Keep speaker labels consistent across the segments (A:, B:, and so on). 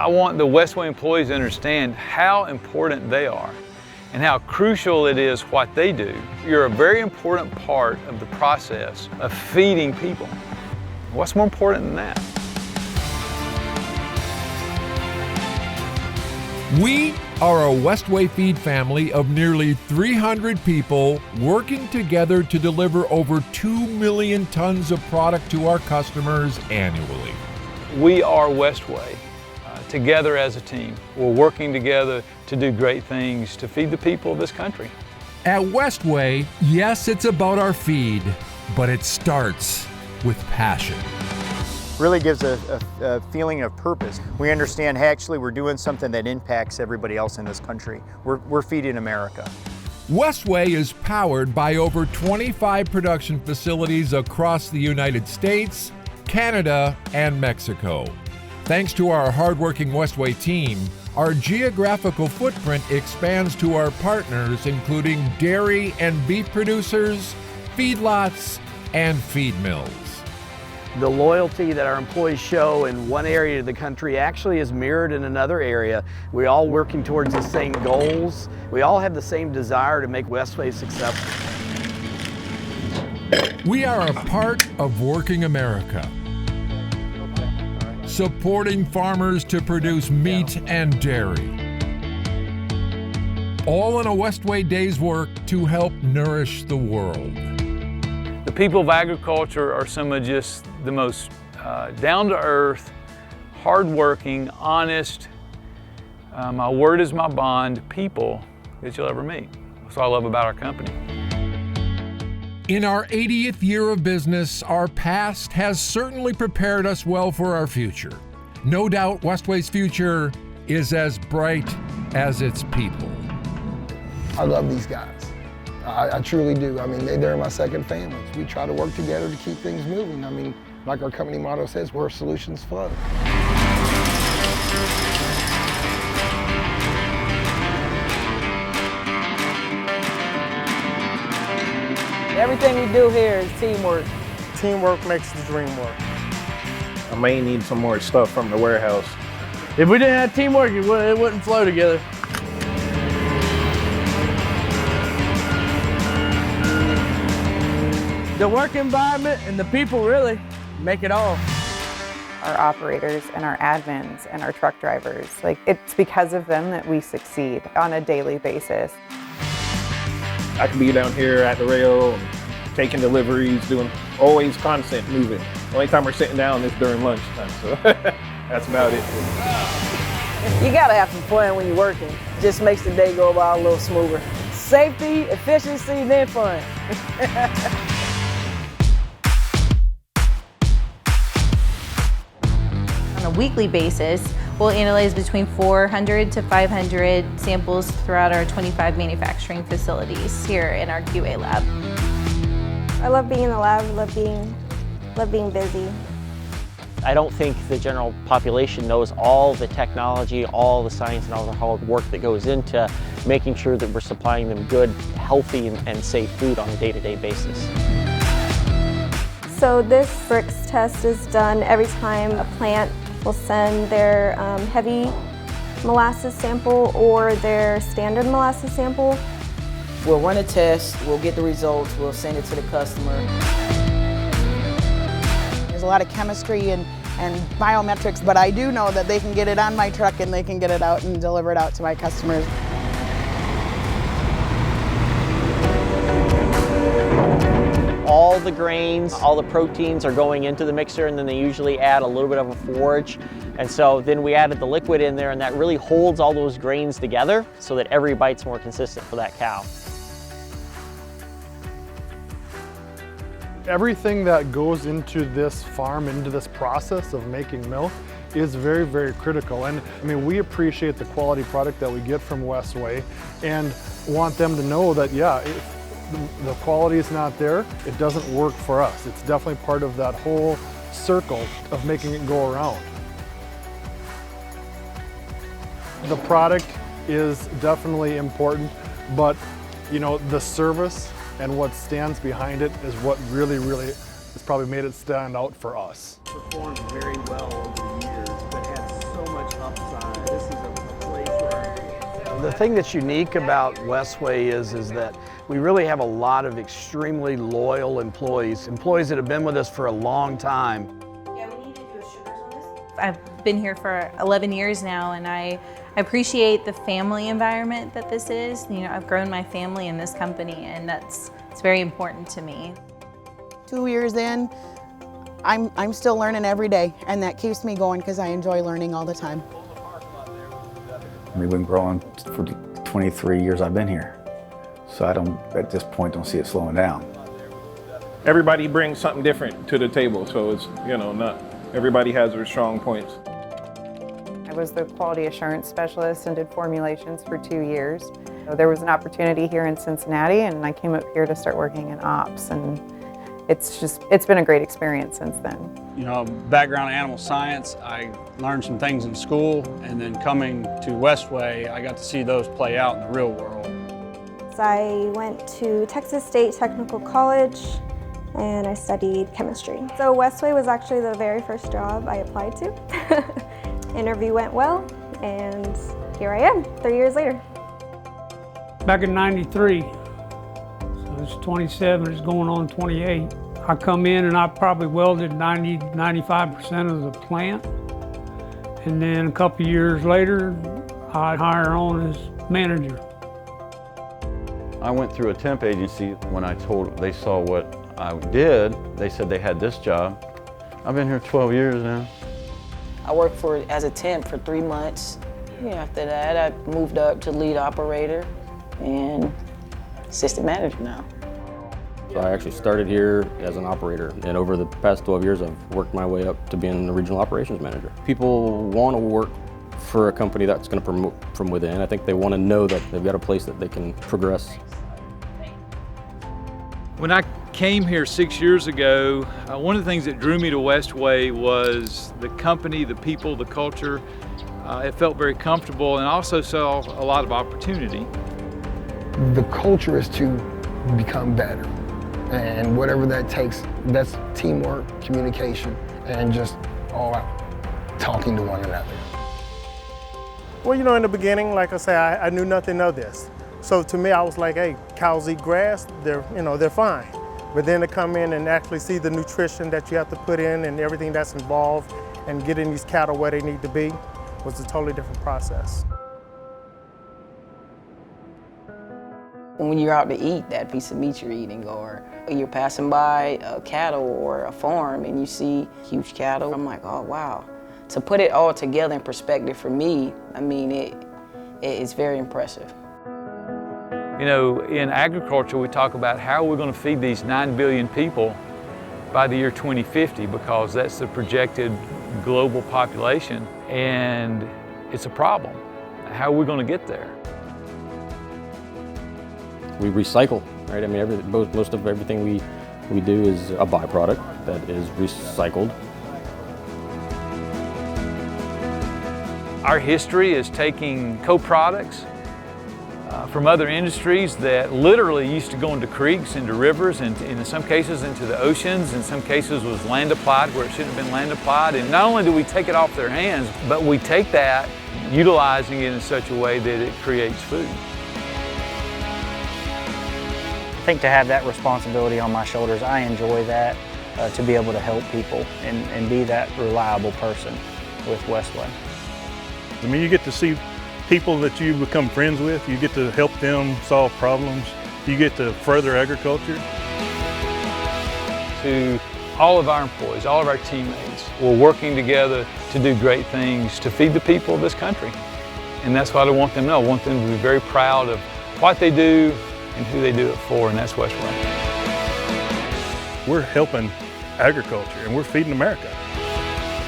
A: I want the Westway employees to understand how important they are and how crucial it is what they do. You're a very important part of the process of feeding people. What's more important than that?
B: We are a Westway Feed family of nearly 300 people working together to deliver over 2 million tons of product to our customers annually.
A: We are Westway, together as a team. We're working together to do great things to feed the people of this country.
B: At Westway, yes, it's about our feed, but it starts with passion.
C: Really gives a feeling of purpose. We understand, hey, actually, we're doing something that impacts everybody else in this country. We're feeding America.
B: Westway is powered by over 25 production facilities across the United States, Canada, and Mexico. Thanks to our hardworking Westway team, our geographical footprint expands to our partners, including dairy and beef producers, feedlots, and feed mills.
D: The loyalty that our employees show in one area of the country actually is mirrored in another area. We're all working towards the same goals. We all have the same desire to make Westway successful.
B: We are a part of Working America, supporting farmers to produce meat and dairy, all in a Westway day's work to help nourish the world.
A: The people of agriculture are some of just the most down-to-earth, hard-working, honest, my word is my bond people that you'll ever meet. That's what I love about our company.
B: In our 80th year of business, our past has certainly prepared us well for our future. No doubt Westway's future is as bright as its people.
E: I love these guys. I truly do. I mean, they're my second family. We try to work together to keep things moving. I mean, like our company motto says, where solutions flow.
F: Everything we do here is teamwork.
G: Teamwork makes the dream work. I may need some more stuff from the warehouse.
D: If we didn't have teamwork, it wouldn't flow together. The work environment and the people really make it all.
H: Our operators and our admins and our truck drivers, it's because of them that we succeed on a daily basis.
G: I can be down here at the rail, taking deliveries, doing always constant moving. The only time we're sitting down is during lunchtime, so that's about it.
F: You gotta have some fun when you're working. It just makes the day go by a little smoother. Safety, efficiency, then fun.
I: On a weekly basis, we'll analyze between 400 to 500 samples throughout our 25 manufacturing facilities here in our QA lab.
J: I love being in the lab, love being busy.
K: I don't think the general population knows all the technology, all the science, and all the hard work that goes into making sure that we're supplying them good, healthy, and safe food on a day-to-day basis.
J: So this bricks test is done every time a plant will send their heavy molasses sample or their standard molasses sample.
F: We'll run a test, we'll get the results, we'll send it to the customer.
L: There's a lot of chemistry and biometrics, but I do know that they can get it on my truck and they can get it out and deliver it out to my customers.
K: All the grains, all the proteins are going into the mixer, and then they usually add a little bit of a forage. And so then we added the liquid in there, and that really holds all those grains together so that every bite's more consistent for that cow.
M: Everything that goes into this farm, into this process of making milk is very, very critical. And I mean, we appreciate the quality product that we get from Westway and want them to know that, yeah, if the quality is not there, it doesn't work for us. It's definitely part of that whole circle of making it go around. The product is definitely important, but you know, the service and what stands behind it is what really has probably made it stand out for us.
D: Performed very well over the years, but has so much upside. The thing that's unique about Westway is that we really have a lot of extremely loyal employees that have been with us for a long time.
I: Yeah, we need to do a sugars on this. I've been here for 11 years now, and I appreciate the family environment that this is. You know, I've grown my family in this company, and it's very important to me.
L: 2 years in, I'm still learning every day, and that keeps me going because I enjoy learning all the time.
N: We've been growing for 23 years I've been here. So I don't, at this point, don't see it slowing down.
G: Everybody brings something different to the table, so it's, you know, not everybody has their strong points.
H: I was the quality assurance specialist and did formulations for 2 years. So there was an opportunity here in Cincinnati, and I came up here to start working in ops, and it's been a great experience since then.
O: You know, background in animal science, I learned some things in school, and then coming to Westway, I got to see those play out in the real world.
J: So I went to Texas State Technical College and I studied chemistry. So Westway was actually the very first job I applied to. Interview went well, and here I am, 3 years later.
P: Back in '93, so it's 27, it's going on 28. I come in and I probably welded 95% of the plant. And then a couple years later, I hire on as manager.
Q: I went through a temp agency. When they saw what I did, they said they had this job. I've been here 12 years now.
F: I worked as a temp for 3 months. After that, I moved up to lead operator and assistant manager now.
R: So I actually started here as an operator, and over the past 12 years, I've worked my way up to being the regional operations manager. People want to work for a company that's going to promote from within. I think they want to know that they've got a place that they can progress.
A: When I came here 6 years ago, one of the things that drew me to Westway was the company, the people, the culture. It felt very comfortable, and I also saw a lot of opportunity.
E: The culture is to become better, and whatever that takes, that's teamwork, communication, and just all out talking to one another.
M: Well, you know, in the beginning, like I say, I knew nothing of this. So to me, I was like, hey, cows eat grass, they're fine. But then to come in and actually see the nutrition that you have to put in and everything that's involved and getting these cattle where they need to be was a totally different process.
F: When you're out to eat, that piece of meat you're eating, or you're passing by a cattle or a farm and you see huge cattle, I'm like, oh wow. To put it all together in perspective for me, I mean, it's very impressive.
A: You know, in agriculture, we talk about how we're going to feed these 9 billion people by the year 2050, because that's the projected global population, and it's a problem. How are we going to get there?
R: We recycle, right? I mean, most of everything we do is a byproduct that is recycled.
A: Our history is taking co-products from other industries that literally used to go into creeks, into rivers, and in some cases into the oceans, in some cases was land applied where it shouldn't have been land applied. And not only do we take it off their hands, but we take that, utilizing it in such a way that it creates food.
C: I think to have that responsibility on my shoulders, I enjoy that, to be able to help people and be that reliable person with Westway.
S: I mean, you get to see people that you become friends with, you get to help them solve problems, you get to further agriculture.
A: To all of our employees, all of our teammates, we're working together to do great things to feed the people of this country. And that's what I want them to know. I want them to be very proud of what they do and who they do it for, and that's Westway.
S: We're helping agriculture and we're feeding America.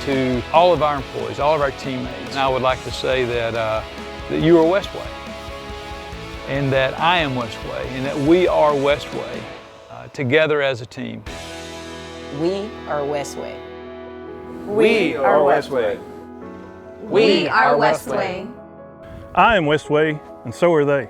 A: To all of our employees, all of our teammates, I would like to say that, that you are Westway, and that I am Westway, and that we are Westway, together as a team.
F: We are Westway.
G: We are Westway.
I: We are Westway.
S: I am Westway, and so are they.